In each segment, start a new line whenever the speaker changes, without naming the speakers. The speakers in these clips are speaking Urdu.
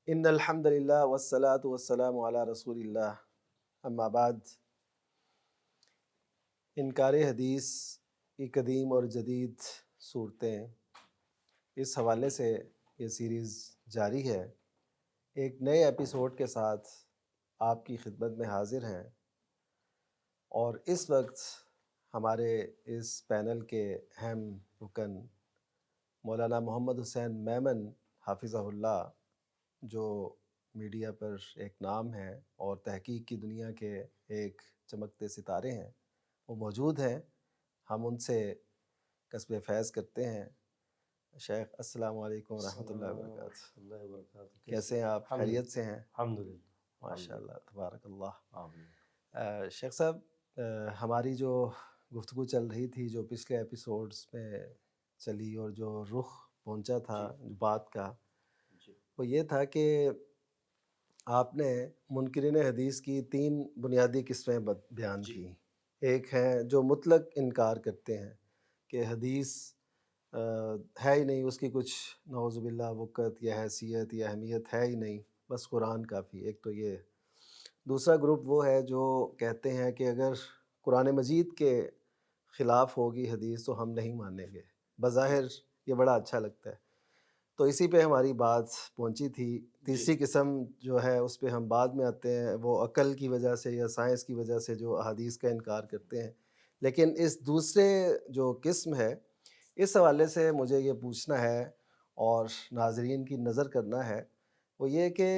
ان الحمد للہ والصلاۃ والسلام علی رسول اللہ، اما بعد۔ انکار حدیث کی قدیم اور جدید صورتیں، اس حوالے سے یہ سیریز جاری ہے۔ ایک نئے ایپیسوڈ کے ساتھ آپ کی خدمت میں حاضر ہیں، اور اس وقت ہمارے اس پینل کے اہم رکن مولانا محمد حسین میمن حافظہ اللہ، جو میڈیا پر ایک نام ہے اور تحقیق کی دنیا کے ایک چمکتے ستارے ہیں، وہ موجود ہیں۔ ہم ان سے کسب فیض کرتے ہیں۔ شیخ السلام علیکم ورحمۃ اللہ وبرکاتہ۔ کیسے ہیں آپ؟ خیریت سے ہیں؟
الحمدللہ،
ماشاء اللہ، تبارک اللہ۔
آمین۔
شیخ صاحب، ہماری جو گفتگو چل رہی تھی، جو پچھلے ایپیسوڈز میں چلی، اور جو رخ پہنچا تھا بات کا، وہ یہ تھا کہ آپ نے منکرین حدیث کی 3 بنیادی قسمیں بیان کی۔ ایک ہے جو مطلق انکار کرتے ہیں کہ حدیث ہے ہی نہیں، اس کی کچھ نعوذ باللہ وقت یا حیثیت یا اہمیت ہے ہی نہیں، بس قرآن کافی۔ ایک تو یہ۔ دوسرا گروپ وہ ہے جو کہتے ہیں کہ اگر قرآن مجید کے خلاف ہوگی حدیث تو ہم نہیں مانیں گے۔ بظاہر یہ بڑا اچھا لگتا ہے، تو اسی پہ ہماری بات پہنچی تھی۔ تیسری قسم جو ہے اس پہ ہم بعد میں آتے ہیں، وہ عقل کی وجہ سے یا سائنس کی وجہ سے جو احادیث کا انکار کرتے ہیں۔ لیکن اس دوسرے جو قسم ہے، اس حوالے سے مجھے یہ پوچھنا ہے اور ناظرین کی نظر کرنا ہے، وہ یہ کہ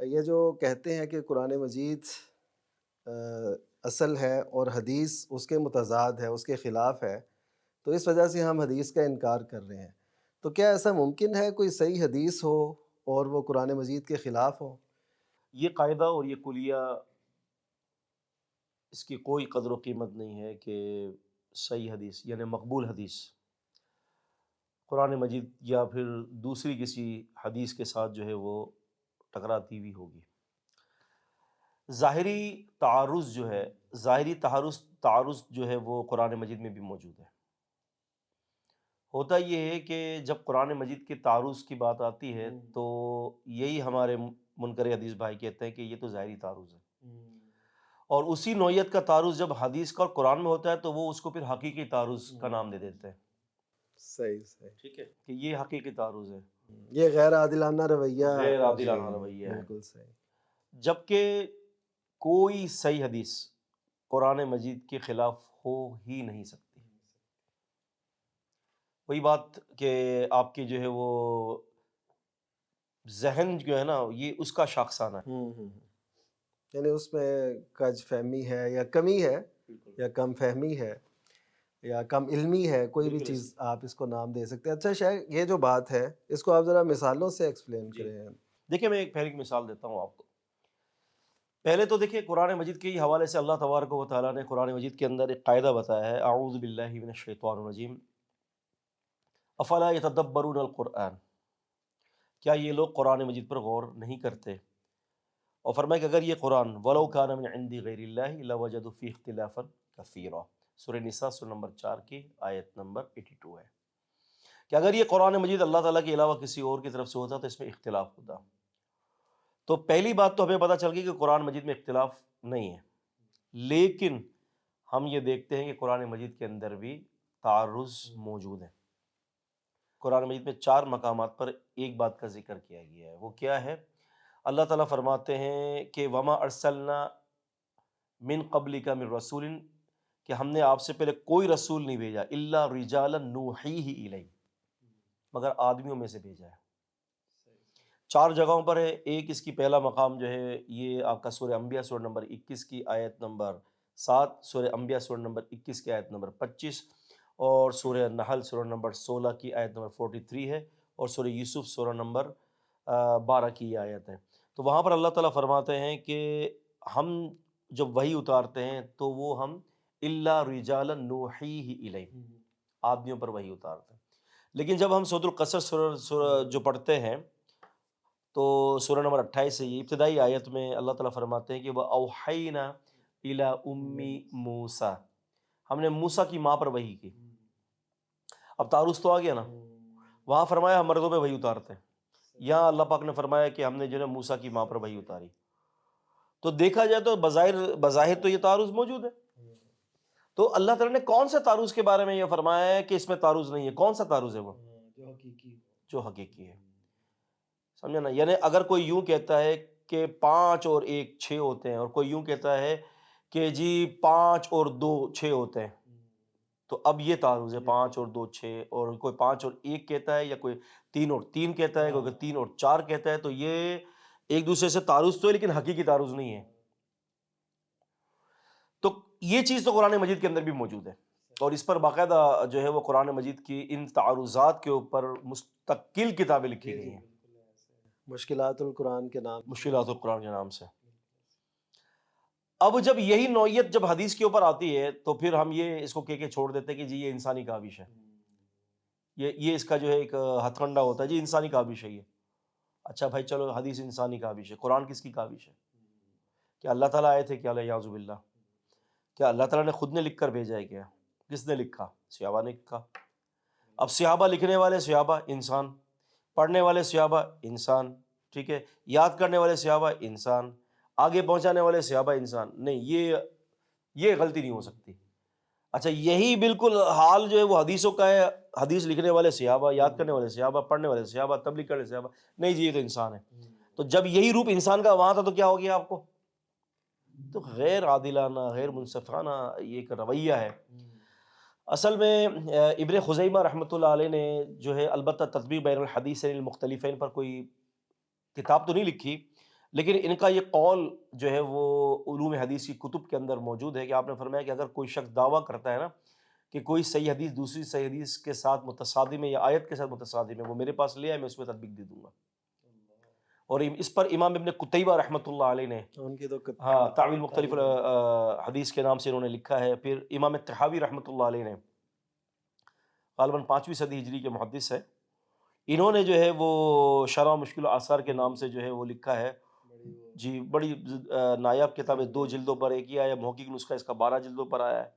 یہ جو کہتے ہیں کہ قرآن مجید اصل ہے اور حدیث اس کے متضاد ہے، اس کے خلاف ہے، تو اس وجہ سے ہم حدیث کا انکار کر رہے ہیں۔ تو کیا ایسا ممکن ہے کوئی صحیح حدیث ہو اور وہ قرآن مجید کے خلاف ہو؟
یہ قاعدہ اور یہ کلیہ، اس کی کوئی قدر و قیمت نہیں ہے کہ صحیح حدیث یعنی مقبول حدیث قرآن مجید یا پھر دوسری کسی حدیث کے ساتھ جو ہے وہ ٹکراتی ہوئی ہوگی۔ ظاہری تعارض جو ہے، ظاہری تعارض جو ہے وہ قرآن مجید میں بھی موجود ہے۔ ہوتا یہ ہے کہ جب قرآن مجید کے تعارض کی بات آتی ہے تو یہی ہمارے منکر حدیث بھائی کہتے ہیں کہ یہ تو ظاہری تعارض ہے، اور اسی نوعیت کا تعارض جب حدیث کا اور قرآن میں ہوتا ہے تو وہ اس کو پھر حقیقی تعارض کا نام دے دیتے ہیں۔
صحیح۔
ٹھیک ہے کہ یہ حقیقی تعارض ہے،
یہ غیر عادلانہ رویہ۔
غیر عادلانہ رویہ ہے،
بالکل صحیح۔
جبکہ کوئی صحیح حدیث قرآن مجید کے خلاف ہو ہی نہیں سکتی۔ وہی بات کہ آپ کی جو ہے وہ ذہن جو ہے نا، یہ اس کا شاخسانہ ہے۔
یعنی اس میں کج فہمی ہے یا کمی ہے، یا کم فہمی ہے، یا کم علمی ہے، کوئی بھی چیز آپ اس کو نام دے سکتے ہیں۔ اچھا شاید یہ جو بات ہے، اس کو آپ ذرا مثالوں سے ایکسپلین کریں۔
دیکھیں، میں ایک پہلی مثال دیتا ہوں آپ کو۔ پہلے تو دیکھیں، قرآن مجید کے حوالے سے اللہ تبارک و تعالیٰ نے قرآن مجید کے اندر ایک قاعدہ بتایا ہے، اعوذ باللہ من الشیطان الرجیم، افلا یتدبرون القرآن، کیا یہ لوگ قرآن مجید پر غور نہیں کرتے؟ اور فرمایا کہ اگر یہ قرآن ولو کان من عند غیر اللہ لوجدوا فیہ اختلافا کثیرا، سورہ نساء سورہ نمبر 4 کی آیت نمبر 82 ہے کہ اگر یہ قرآن مجید اللہ تعالیٰ کے علاوہ کسی اور کی طرف سے ہوتا تو اس میں اختلاف ہوتا۔ تو پہلی بات تو ہمیں پتہ چل گئی کہ قرآن مجید میں اختلاف نہیں ہے، لیکن ہم یہ دیکھتے ہیں کہ قرآن مجید کے اندر بھی تعارض موجود ہے۔ قرآن مجید میں 4 مقامات پر ایک بات کا ذکر کیا گیا ہے، وہ کیا ہے؟ اللہ تعالیٰ فرماتے ہیں کہ وما ارسلنا من قبلک من رسول، کہ ہم نے آپ سے پہلے کوئی رسول نہیں بھیجا، الا رجالا نوحیہ الیہ، مگر آدمیوں میں سے بھیجا ہے۔ 4 جگہوں پر ہے۔ ایک اس کی پہلا مقام جو ہے یہ آپ کا سورہ انبیاء سورہ نمبر 21 کی آیت نمبر 7، سورہ انبیاء سورہ نمبر 21 کی آیت نمبر 25، اور سورہ نحل سورہ نمبر 16 کی آیت نمبر 43 ہے، اور سورہ یوسف سورہ نمبر 12 کی یہ آیت ہے۔ تو وہاں پر اللہ تعالیٰ فرماتے ہیں کہ ہم جب وحی اتارتے ہیں تو وہ ہم الا رجالا نوحیہ الیہ، آدمیوں پر وحی اتارتے ہیں۔ لیکن جب ہم سورۃ القصص سورہ جو پڑھتے ہیں تو سورہ نمبر 28 سے یہ ابتدائی آیت میں اللہ تعالیٰ فرماتے ہیں کہ وَأَوْحَيْنَا إِلَىٰ أُمِّ مُوسیٰ، ہم نے موسیٰ کی ماں پر وحی کی۔ اب تعارض تو آ گیا نا، وہاں فرمایا ہم مردوں پہ وحی اتارتے ہیں، یہاں اللہ پاک نے فرمایا کہ ہم نے جو ہے موسیٰ کی ماں پر وحی اتاری. تو دیکھا جائے تو بظاہر تو یہ تعارض موجود ہے. تو اللہ تعالیٰ نے کون سے تعارض کے بارے میں یہ فرمایا ہے کہ اس میں تعارض نہیں ہے؟ کون سا تعارض ہے وہ؟ جو حقیقی ہے. سمجھا نا؟ یعنی اگر کوئی یوں کہتا ہے کہ 5 اور 1 6 ہوتے ہیں، اور کوئی یوں کہتا ہے کہ جی 5 اور 2 6 ہوتے ہیں، تو اب یہ تعارض ہے 5 اور 2 6. اور کوئی 5 اور 1 کہتا ہے، یا کوئی 3 اور 3 کہتا ہے، کوئی 3 اور 4 کہتا ہے، تو یہ ایک دوسرے سے تعارض تو ہے لیکن حقیقی تعارض نہیں ہے. تو یہ چیز تو قرآن مجید کے اندر بھی موجود ہے، اور اس پر باقاعدہ جو ہے وہ قرآن مجید کی ان تعارضات کے اوپر مستقل کتابیں لکھی گئی ہیں،
مشکلات القرآن کے نام.
مشکلات القرآن کے نام سے. اب جب یہی نوعیت جب حدیث کے اوپر آتی ہے تو پھر ہم یہ اس کو کہہ کے چھوڑ دیتے ہیں کہ جی یہ انسانی کاوش ہے، یہ اس کا جو ہے ایک ہتھ کنڈا ہوتا ہے، جی انسانی کاوش ہے یہ. اچھا بھائی چلو، حدیث انسانی کاوش ہے، قرآن کس کی کاوش ہے؟ کیا اللہ تعالیٰ آئے تھے؟ کیا الیاذ باللہ، کیا اللہ تعالیٰ نے خود نے لکھ کر بھیجا ہے؟ کیا کس نے لکھا؟ صحابہ نے لکھا. اب صحابہ لکھنے والے صحابہ انسان، پڑھنے والے صحابہ انسان، ٹھیک ہے، یاد کرنے والے صحابہ انسان، آگے پہنچانے والے صحابہ انسان. نہیں، یہ غلطی نہیں ہو سکتی. اچھا یہی بالکل حال جو ہے وہ حدیثوں کا ہے، حدیث لکھنے والے صحابہ، یاد کرنے والے صحابہ، پڑھنے والے صحابہ، تبلیغ کرنے والے صحابہ. نہیں جی یہ تو انسان ہے. تو جب یہی روپ انسان کا وہاں تھا تو کیا ہو گیا آپ کو؟ تو غیر عادلانہ، غیر منصفانہ یہ ایک رویہ ہے. اصل میں ابن خزیمہ رحمۃ اللہ علیہ نے جو ہے البتہ تطبیق بین الحدیثین المختلفین پر کوئی کتاب تو نہیں لکھی، لیکن ان کا یہ قول جو ہے وہ علوم حدیث کی کتب کے اندر موجود ہے کہ آپ نے فرمایا کہ اگر کوئی شخص دعویٰ کرتا ہے نا کہ کوئی صحیح حدیث دوسری صحیح حدیث کے ساتھ متصادم ہے یا آیت کے ساتھ متصادم ہے، وہ میرے پاس لے آئے، میں اس میں تطبیق دے دوں گا. اور اس پر امام ابن قتیبہ رحمۃ اللہ علیہ نے
ان کی تو
ہاں تعویل مختلف حدیث کے نام سے انہوں نے لکھا ہے. پھر امام طحاوی رحمۃ اللہ علیہ نے غالباً 5ویں صدی ہجری کے محدث ہے، انہوں نے جو ہے وہ شرح مشکل آثار کے نام سے جو ہے وہ لکھا ہے. جی بڑی نایاب کتاب ہے، 2 جلدوں پر. ایک ہی آیا محقق نسخہ اس کا 12 جلدوں پر آیا ہے،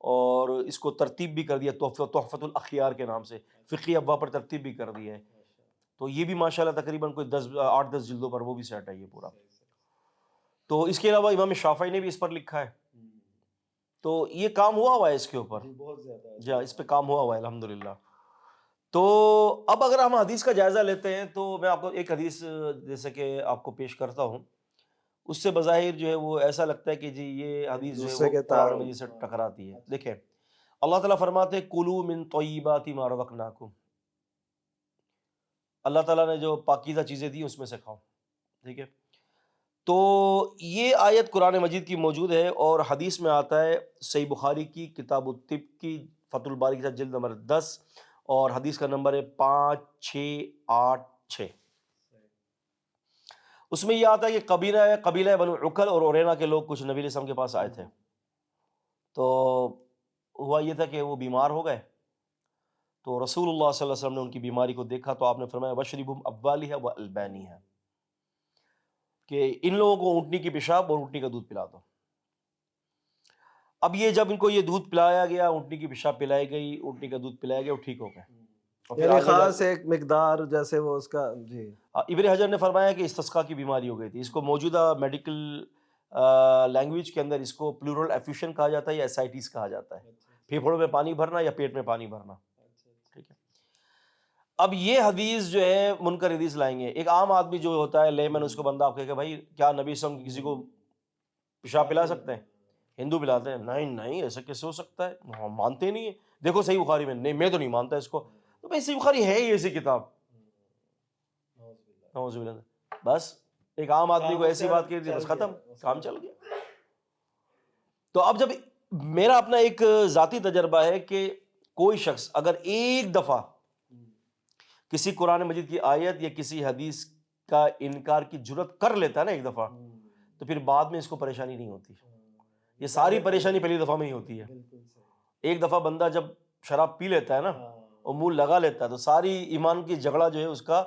اور اس کو ترتیب بھی کر دیا تحفۃ الاخیار کے نام سے، فقہی ابواب پر ترتیب بھی کر دی ہے. تو یہ بھی ماشاءاللہ تقریباً کوئی 8-10 جلدوں پر وہ بھی سیٹ ہے یہ پورا. تو اس کے علاوہ امام شافعی نے بھی اس پر لکھا ہے. تو یہ کام ہوا ہوا ہے اس کے اوپر،
بہت زیادہ
جی اس پہ کام ہوا ہوا ہے الحمدللہ. تو اب اگر ہم حدیث کا جائزہ لیتے ہیں تو میں آپ کو ایک حدیث جیسے کہ آپ کو پیش کرتا ہوں، اس سے بظاہر جو ہے وہ ایسا لگتا ہے کہ جی یہ حدیث جو
دوسرے
ہے
کے
وہ قرآن مجید سے ٹکراتی ہے. دیکھیں اللہ تعالیٰ فرماتے ہیں کلوا من طیبات ما رزقناکم، اللہ تعالیٰ نے جو پاکیزہ چیزیں دی اس میں سے کھاؤ. ٹھیک ہے، تو یہ آیت قرآن مجید کی موجود ہے، اور حدیث میں آتا ہے صحیح بخاری کی کتاب الطب کی فتح الباری کے ساتھ جلد نمبر 10، اور حدیث کا نمبر ہے 5686. اس میں یہ آتا ہے کہ قبیلہ بنو عقل اور اورینا کے لوگ کچھ نبی علیہ السلام کے پاس آئے تھے. تو ہوا یہ تھا کہ وہ بیمار ہو گئے، تو رسول اللہ صلی اللہ علیہ وسلم نے ان کی بیماری کو دیکھا تو آپ نے فرمایا وشربہم ابوالیہا و البانیہا، کہ ان لوگوں کو اونٹنی کی پیشاب اور اونٹنی کا دودھ پلا دو. اب یہ جب ان کو یہ دودھ پلایا گیا، اونٹنی کی پیشاب پلائی گئی، اونٹنی کا دودھ پلایا گیا، وہ ٹھیک ہو گئے. اور پھر
یعنی
آگے
خاص ایک مقدار جیسے وہ اس کا. جی
ابن حجر نے فرمایا کہ استسقاء کی بیماری ہو گئی تھی. اس کو موجودہ میڈیکل لینگویج کے اندر اس کو پلورل ایفیوشن کہا جاتا ہے یا ایسائٹیس کہا جاتا ہے، پھیپھڑوں میں پانی بھرنا یا پیٹ میں پانی بھرنا. ٹھیک ہے، اب یہ حدیث جو ہے منکر حدیث لائیں گے. ایک عام آدمی جو ہوتا ہے لیمن، اس کو بندہ آپ کہے کہ بھائی کیا نبی صلی اللہ علیہ وسلم کسی کو پیشاب پلا سکتے ہیں؟ ہندو پلاتے ہیں، نہیں ایسا کیسے ہو سکتا ہے، ہم مانتے نہیں ہیں. دیکھو صحیح بخاری میں، نہیں میں تو نہیں مانتا اس کو. تو بھائی صحیح بخاری ہے ہی ایسی کتاب، نعوذ باللہ. بس ایک عام آدمی کو ایسی بات کہی تھی، بس ختم، کام چل گیا. تو اب جب میرا اپنا ایک ذاتی تجربہ ہے کہ کوئی شخص اگر ایک دفعہ کسی قرآن مجید کی آیت یا کسی حدیث کا انکار کی جرت کر لیتا ہے نا ایک دفعہ، تو پھر بعد میں اس کو پریشانی نہیں ہوتی. یہ ساری پریشانی پہلی دفعہ میں ہی ہوتی ہے. ایک دفعہ بندہ جب شراب پی لیتا ہے نا اور منہ لگا لیتا ہے تو ساری ایمان کی جھگڑا جو ہے اس کا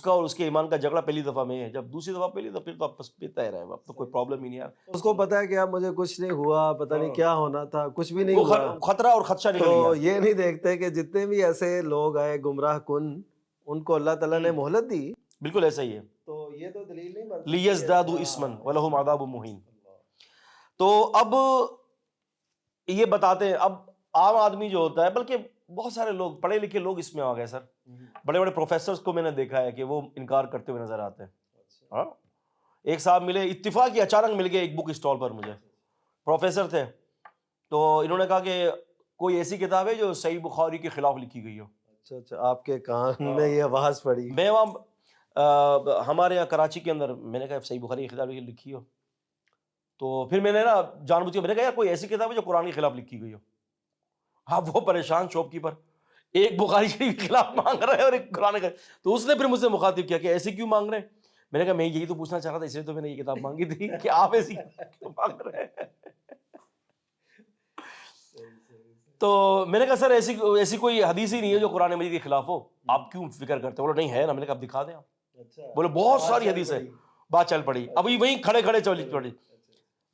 اور اس کے ایمان کا جھگڑا پہلی دفعہ میں ہے. جب دوسری دفعہ پہلی دفعہ پھر تو آپ بس پیتا ہی رہے گا، اب تو کوئی پرابلم ہی نہیں ہے.
اس کو پتا ہے کہ اب مجھے کچھ نہیں ہوا، پتہ نہیں کیا ہونا تھا، کچھ بھی نہیں
وہ
ہوا.
خطرہ اور خدشہ نکل گیا.
تو یہ نہیں دیکھتے کہ جتنے بھی ایسے لوگ آئے گمراہ کن، ان کو اللہ تعالیٰ نے مہلت دی،
بالکل ایسا ہی ہے.
تو یہ تو دلیل نہیں بنتی
لیزدادوا اسما ولہم عذاب مہین. تو اب یہ بتاتے ہیں، اب عام آدمی جو ہوتا ہے، بلکہ بہت سارے لوگ پڑھے لکھے لوگ اس میں آ گئے سر. بڑے بڑے پروفیسرز کو میں نے دیکھا ہے کہ وہ انکار کرتے ہوئے نظر آتے ہیں. ہاں، ایک صاحب ملے اتفاقی، اچانک مل گئے ایک بک اسٹال پر مجھے، پروفیسر تھے. تو انہوں نے کہا کہ کوئی ایسی کتاب ہے جو صحیح بخاری کے خلاف لکھی گئی ہو.
اچھا اچھا، آپ کے کان میں یہ آواز پڑی.
میں وہاں ہمارے یہاں کراچی کے اندر، میں نے کہا صحیح بخاری کی کتاب لکھی ہو. تو پھر میں نے نا جان بوجھ کے میں نے کہا یار کوئی ایسی کتاب ہے جو قرآن کے خلاف لکھی گئی ہو. اب وہ پریشان شاپ کیپر، ایک بخاری شریف کے خلاف مانگ رہا ہے اور ایک قرآن کا. تو اس نے پھر مجھ سے مخاطب کیا کہ ایسے کیوں مانگ رہے ہیں. میں نے کہا میں یہی تو پوچھنا چاہ رہا تھا، اس لیے تو میں نے یہ کتاب مانگی تھی کہ آپ ایسی کیوں مانگ رہے ہیں. تو میں نے کہا سر ایسی کوئی حدیث ہی نہیں ہے جو قرآن مجید کے خلاف ہو، آپ کیوں فکر کرتے ہو؟ بولے نہیں ہے نا. میں نے کہا اب دکھا دیں آپ. بولے بہت ساری حدیث ہے. بات چل پڑی، ابھی وہیں کھڑے کھڑے چل پڑی،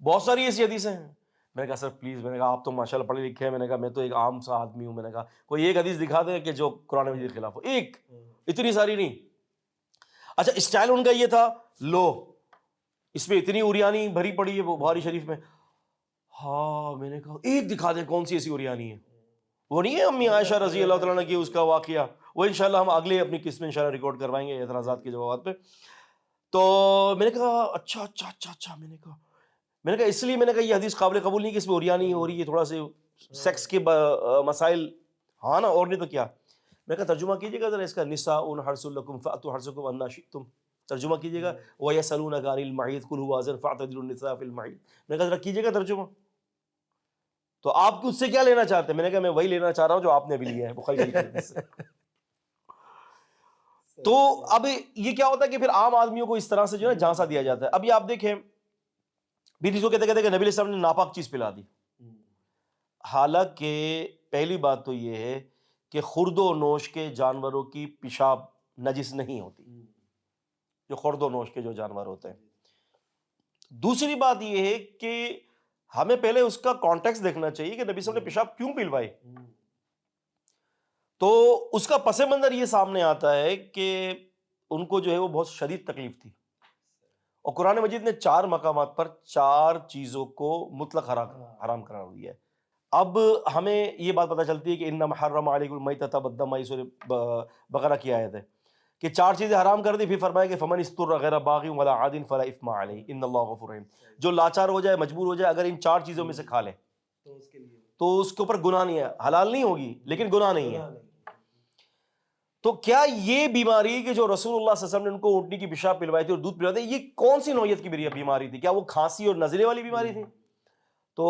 بہت ساری ایسی حدیثیں ہیں. میں نے کہا سر پلیز، میں نے کہا آپ تو ماشاء اللہ پڑھے لکھے ہیں، میں نے کہا میں تو ایک عام سا آدمی ہوں، میں نے کہا کوئی ایک حدیث دکھا دیں کہ جو قرآن مجید کے خلاف ہو، ایک، اتنی ساری نہیں. اچھا اسٹائل ان کا یہ تھا، لو اس میں اتنی اوریانی بھری پڑی ہے بخاری شریف میں. ہاں میں نے کہا ایک دکھا دیں کون سی ایسی اوریانی ہے. وہ نہیں ہے امی عائشہ رضی اللہ تعالیٰ عنہ کی اس کا واقعہ، وہ انشاءاللہ ہم اگلے اپنی قسط میں انشاءاللہ ریکارڈ کروائیں گے اعتراضات کے جوابات پہ. تو میں نے کہا اچھا اچھا اچھا اچھا، میں نے کہا اس لیے میں نے کہا یہ حدیث قابل قبول نہیں کہ اس میں اوریانی ہو رہی ہے، تھوڑا سے سیکس کے مسائل. ہاں نا، اور نہیں تو کیا. میں نے کہا ترجمہ کیجیے گا ذرا اس کا، نساء حرث لکم فأتوا حرثکم انا شئتم. ترجمہ کیجیے گا. وَيَسْأَلُونَكَ عَنِ الْمَحِيضِ قُلْ هُوَ أَذًى فَاعْتَزِلُوا النِّسَاءَ فِي الْمَحِيضِ. میں نے کہا ذرا کیجیے گا ترجمہ. تو آپ اس سے کیا لینا چاہتے ہیں؟ میں نے کہا میں وہی لینا چاہ رہا ہوں جو آپ نے بھی لیا ہے بخاری شریف کی حدیث سے. تو اب یہ کیا ہوتا ہے کہ پھر عام آدمیوں کو اس طرح سے جو ہے جھانسا دیا جاتا ہے. اب یہ آپ دیکھیں بھی جس کو کہتے کہ نبی علیہ السلام نے ناپاک چیز پلا دی. حالانکہ پہلی بات تو یہ ہے کہ خورد و نوش کے جانوروں کی پیشاب نجس نہیں ہوتی، جو خورد و نوش کے جو جانور ہوتے ہیں. دوسری بات یہ ہے کہ ہمیں پہلے اس کا کانٹیکس دیکھنا چاہیے کہ نبی صلی اللہ علیہ وسلم نے پیشاب کیوں پلوائی. تو اس کا پس منظر یہ سامنے آتا ہے کہ ان کو جو ہے وہ بہت شدید تکلیف تھی، اور قرآن مجید نے 4 مقامات پر 4 چیزوں کو مطلق حرام قرار دیا ہے. اب ہمیں یہ بات پتہ چلتی ہے کہ انما حرم علیکم المیتۃ والدم، سورہ بقرہ کی آیت ہے کہ 4 چیزیں حرام کر دی، پھر فرمایا کہ فمن استر غیر باغ ولا عاد فلا اثم علیہ ان اللہ غفور رحیم. جو لاچار ہو جائے، مجبور ہو جائے، اگر ان 4 چیزوں میں سے کھا لے تو اس کے اوپر گناہ نہیں ہے. حلال نہیں ہوگی لیکن گناہ نہیں ہے. تو کیا یہ بیماری کہ جو رسول اللہ صلی اللہ علیہ وسلم نے ان کو اونٹنی کی پیشاب پلوائی تھی اور دودھ پلوائی تھی، یہ کون سی نوعیت کی بیماری تھی؟ کیا وہ کھانسی اور نزلے والی بیماری تھی؟ تو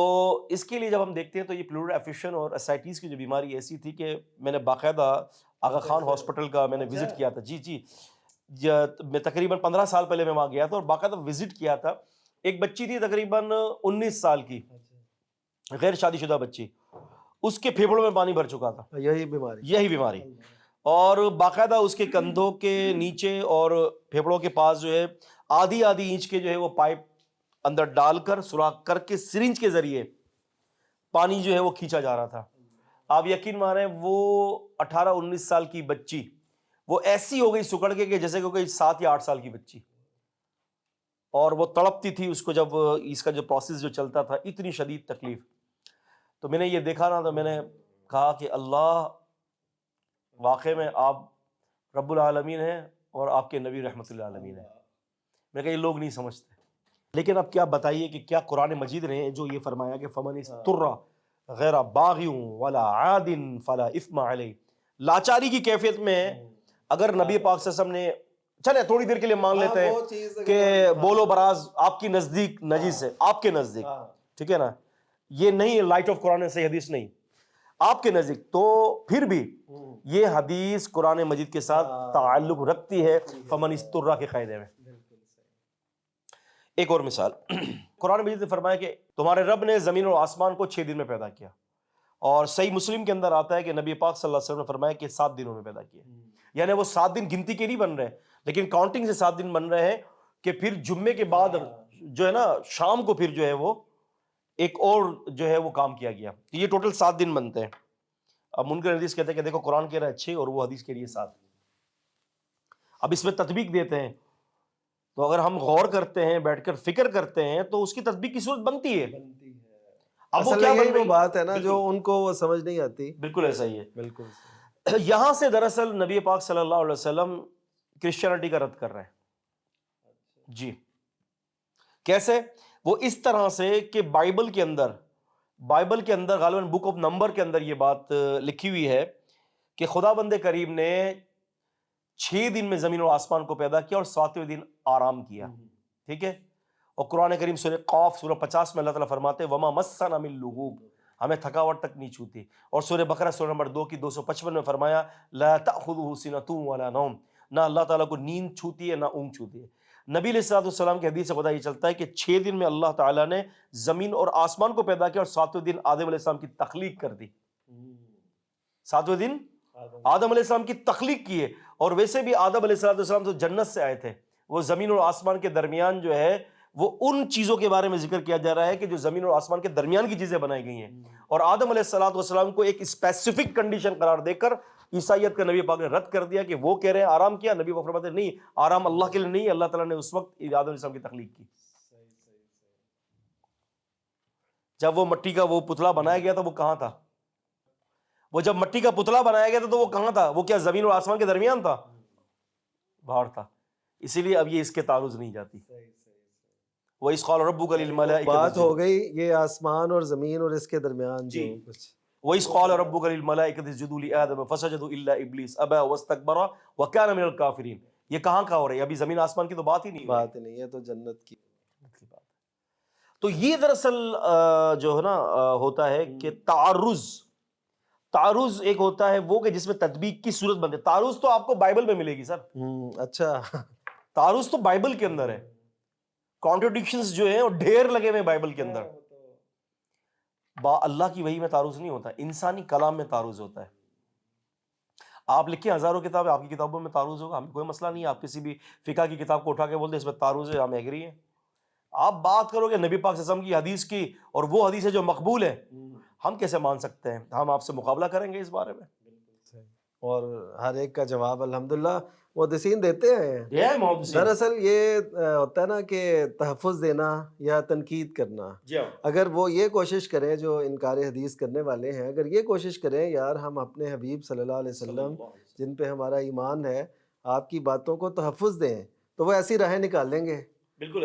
اس کے لیے جب ہم دیکھتے ہیں تو یہ پلورل افیشن اور اسائٹیس کی جو بیماری ایسی تھی کہ میں نے باقاعدہ آغا خان ہاسپٹل کا میں نے وزٹ کیا تھا. جی میں تقریباً 15 سال پہلے میں وہاں گیا تھا اور باقاعدہ وزٹ کیا تھا. ایک بچی تھی تقریباً 19 سال کی، غیر شادی شدہ بچی، اس کے پھیپھڑوں میں پانی بھر چکا تھا، یہی بیماری. اور باقاعدہ اس کے کندھوں کے نیچے اور پھیپھڑوں کے پاس جو ہے آدھی انچ کے جو ہے وہ پائپ اندر ڈال کر سوراخ کر کے سرنج کے ذریعے پانی جو ہے وہ کھینچا جا رہا تھا. آپ یقین مانیں وہ 18-19 سال کی بچی وہ ایسی ہو گئی سکڑ کے کہ جیسے کہ کوئی 7 یا 8 سال کی بچی، اور وہ تڑپتی تھی اس کو جب اس کا جو پروسیس جو چلتا تھا، اتنی شدید تکلیف. تو میں نے یہ دیکھا نا، تو میں نے کہا کہ اللہ واقع میں آپ رب العالمین ہیں اور آپ کے نبی رحمت اللہ عالمین ہیں. میں کہا یہ لوگ نہیں سمجھتے. لیکن اب کیا بتائیے کہ کیا قرآن مجید نے جو یہ فرمایا کہ فمن استر غیر باغ ولا عاد فلا اثم علیہ، لاچاری کی کیفیت میں اگر نبی پاک صلی اللہ علیہ وسلم نے، چلے تھوڑی دیر کے لیے مان لیتے ہیں کہ بول و براز آپ کی نزدیک نجس ہے، آپ کے نزدیک، ٹھیک ہے نا، یہ نہیں لائٹ آف قرآن سے حدیث نہیں، آپ کے نزدیک، تو پھر بھی یہ حدیث قرآن مجید کے ساتھ تعلق رکھتی ہے فمن استر کے قاعدے میں. ایک اور مثال، قرآن مجید نے فرمایا کہ تمہارے رب نے زمین اور آسمان کو 6 دن میں پیدا کیا، اور صحیح مسلم کے اندر آتا ہے کہ نبی پاک صلی اللہ علیہ وسلم نے فرمایا کہ 7 دنوں میں پیدا کیا. یعنی وہ 7 دن گنتی کے نہیں بن رہے لیکن کاؤنٹنگ سے 7 دن بن رہے ہیں کہ پھر جمعے کے بعد جو ہے نا شام کو پھر جو ہے وہ ایک اور جو ہے وہ کام کیا گیا. یہ ٹوٹل 7 دن بنتے ہیں. اب منکر حدیث کہتے ہیں کہ دیکھو قرآن کہہ رہا ہے 6 اور وہ حدیث کہہ رہی ہے 7. اب اس میں تطبیق دیتے ہیں، تو اگر ہم غور کرتے ہیں، بیٹھ کر فکر کرتے ہیں، تو اس کی تطبیق کی صورت بنتی ہے۔ اب وہ
اصل
کیا
میں
بن
یہی وہ
رہی؟
بات ہے نا جو
بالکل
ان کو وہ سمجھ نہیں آتی۔
بالکل ایسا ہی ہے۔
بالکل صحیح۔
یہاں سے دراصل نبی پاک صلی اللہ علیہ وسلم کرسچینٹی کا رد کر رہے ہیں۔ جی کیسے؟ وہ اس طرح سے کہ بائبل کے اندر غالباً بک آف نمبر کے اندر یہ بات لکھی ہوئی ہے کہ خدا بند کریم نے 6 دن میں زمین اور آسمان کو پیدا کیا اور 7ویں دن آرام کیا، ٹھیک ہے؟ اور قرآن کریم سورہ قاف سورہ 50 میں اللہ تعالیٰ فرماتے ہیں وَمَا مَسَّنَا مِن لُغُوبٍ، ہمیں تھکاوٹ تک نہیں چھوتی۔ اور سورہ بقرہ سورہ نمبر 2 کی 255 میں فرمایا لَا تَأْخُذُهُ سِنَةٌ وَلَا نَوْمٌ، نہ اللہ تعالیٰ کو نیند چھوتی ہے نہ اونگ چھوتی ہے۔ نبی علیہ الصلوۃ والسلام کی حدیث سے پتہ یہ چلتا ہے کہ 6 دن میں اللہ تعالیٰ نے زمین اور آسمان کو پیدا کیا اور 7ویں دن آدم علیہ السلام کی تخلیق کر دی۔ 7ویں دن آدم علیہ السلام کی تخلیق کی ہے۔ اور ویسے بھی آدم علیہ السلام تو جنت سے آئے تھے، وہ زمین اور آسمان کے درمیان جو ہے وہ ان چیزوں کے بارے میں ذکر کیا جا رہا ہے کہ جو زمین اور آسمان کے درمیان کی چیزیں بنائی گئی ہیں، اور آدم علیہ السلام کو ایک اسپیسیفک کنڈیشن قرار دے کر عیسائیت کا نبی پاک نے رد کر دیا کہ وہ کہہ رہے ہیں آرام کیا، نبی پاک فرماتے ہیں نہیں، آرام اللہ کے لیے نہیں، اللہ تعالیٰ نے اس وقت آدم علیہ السلام کی تخلیق کی۔ جب وہ مٹی کا وہ پتلا بنایا گیا تھا وہ کہاں تھا؟ وہ جب مٹی کا پتلا بنایا گیا تھا تو وہ کہاں تھا؟ وہ کیا زمین اور آسمان کے درمیان تھا؟ باہر تھا۔ اسی لیے اب یہ اس کے تعرض نہیں جاتی۔ وَإِذْ قَالَ رَبُّكَ لِلْمَلَائِكَةِ
بات ہو گئی یہ آسمان اور زمین اور اس کے درمیان جو کچھ۔
وَإِذْ قَالَ رَبُّكَ لِلْمَلَائِكَةِ اسْجُدُوا لِآدَمَ فَسَجَدُوا إِلَّا إِبْلِيسَ أَبَىٰ وَاسْتَكْبَرَ وَكَانَ مِنَ الْكَافِرِينَ۔ یہ کہاں کا ہو رہا ہے؟ ابھی زمین آسمان کی تو بات ہی نہیں ہو رہی۔
بات نہیں ہے تو جنت کی
بات ہے۔ تو یہ دراصل جو ہے نا ہوتا ہے کہ تعارض ایک ہوتا ہے وہ کہ جس میں تطبیق کی صورت بنتے۔ تعارض تو آپ کو بائبل میں ملے گی سر،
اچھا
تعارض تو بائبل کے اندر ہے، کانٹرڈکشنز جو ہیں وہ ڈھیر لگے ہوئے بائبل کے اندر۔ اللہ کی وحی میں تعارض نہیں ہوتا، انسانی کلام میں تعارض ہوتا ہے۔ آپ لکھیں ہزاروں کتابیں، آپ کی کتابوں میں تعارض ہوگا، ہمیں کوئی مسئلہ نہیں ہے۔ آپ کسی بھی فقہ کی کتاب کو اٹھا کے بولتے اس میں تعارض ہے، ہم ایگری ہیں۔ آپ بات کرو گے نبی پاک صلی اللہ علیہ وسلم کی حدیث کی اور وہ حدیث ہے جو مقبول ہے، ہم کیسے مان سکتے ہیں؟ ہم آپ سے مقابلہ کریں گے اس بارے میں۔
اور ہر ایک کا جواب الحمدللہ محدثین دیتے ہیں۔
محدثین
دراصل یہ ہوتا ہے نا کہ تحفظ دینا یا تنقید کرنا، اگر وہ یہ کوشش کریں جو انکار حدیث کرنے والے ہیں، اگر یہ کوشش کریں یار ہم اپنے حبیب صلی اللہ علیہ وسلم جن پہ ہمارا ایمان ہے آپ کی باتوں کو تحفظ دیں، تو وہ ایسی راہیں نکال لیں گے۔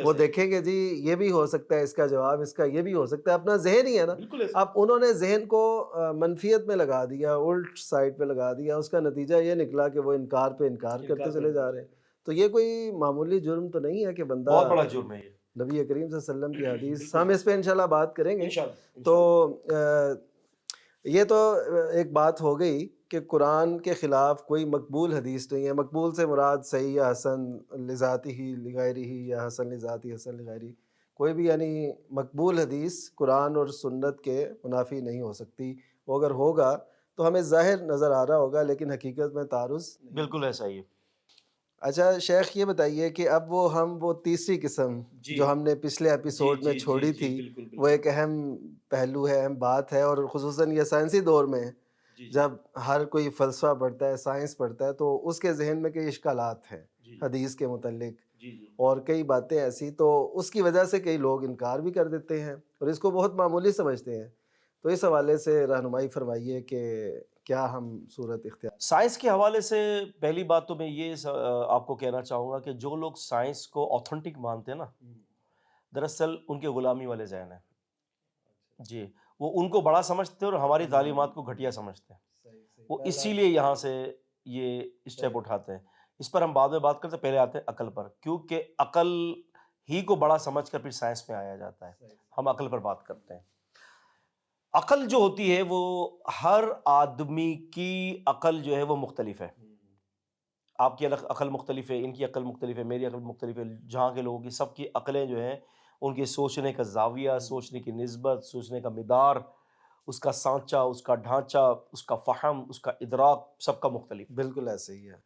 وہ دیکھیں گے جی یہ بھی ہو سکتا ہے اس کا جواب، اس کا یہ بھی ہو سکتا ہے، اپنا ذہن ہی ہے نا۔ اب انہوں نے ذہن کو منفیت میں لگا دیا، الٹ سائڈ پہ لگا دیا، اس کا نتیجہ یہ نکلا کہ وہ انکار پہ انکار کرتے چلے جا رہے ہیں۔ تو یہ کوئی معمولی جرم تو نہیں ہے کہ بندہ،
بہت بڑا جرم ہے یہ۔
نبی کریم صلی اللہ علیہ وسلم کی حدیث، ہم اس پہ انشاءاللہ بات کریں گے۔ تو یہ تو ایک بات ہو گئی کہ قرآن کے خلاف کوئی مقبول حدیث نہیں ہے۔ مقبول سے مراد صحیح یا حسن لذاتی ہی لغیری ہی یا حسن لذاتی حسن لغیری، کوئی بھی یعنی مقبول حدیث قرآن اور سنت کے منافی نہیں ہو سکتی۔ وہ اگر ہوگا تو ہمیں ظاہر نظر آ رہا ہوگا لیکن حقیقت میں تعارض نہیں۔
بالکل ایسا ہی ہے۔
اچھا شیخ یہ بتائیے کہ اب وہ تیسری قسم جو ہم نے پچھلے ایپیسوڈ میں چھوڑی تھی، وہ ایک اہم پہلو ہے، اہم بات ہے، اور خصوصاً یہ سائنسی دور میں جب ہر کوئی فلسفہ پڑھتا ہے، سائنس پڑھتا ہے، تو اس کے ذہن میں کئی اشکالات ہیں حدیث کے متعلق اور کئی باتیں ایسی، تو اس کی وجہ سے کئی لوگ انکار بھی کر دیتے ہیں اور اس کو بہت معمولی سمجھتے ہیں۔ تو اس حوالے سے رہنمائی فرمائیے کہ کیا ہم صورت اختیار۔
سائنس کے حوالے سے پہلی بات تو میں یہ آپ کو کہنا چاہوں گا کہ جو لوگ سائنس کو آتھنٹک مانتے ہیں نا، دراصل ان کے غلامی والے ذہن ہیں۔ جی وہ ان کو بڑا سمجھتے ہیں اور ہماری تعلیمات کو گھٹیا سمجھتے ہیں، وہ اسی لیے یہاں سے یہ اسٹیپ اٹھاتے ہیں۔ اس پر ہم بعد میں بات کرتے ہیں، پہلے آتے ہیں عقل پر، کیونکہ عقل ہی کو بڑا سمجھ کر پھر سائنس میں آیا جاتا ہے۔ ہم عقل پر بات کرتے ہیں۔ عقل جو ہوتی ہے وہ ہر آدمی کی عقل جو ہے وہ مختلف ہے۔ آپ کی عقل مختلف ہے، ان کی عقل مختلف ہے، میری عقل مختلف ہے، جہاں کے لوگوں کی سب کی عقلیں جو ہیں ان کے سوچنے کا زاویہ، سوچنے کی نسبت، سوچنے کا مدار، اس کا سانچہ، اس کا ڈھانچہ، اس کا فہم، اس کا ادراک سب کا مختلف۔
بالکل ایسے ہی ہے۔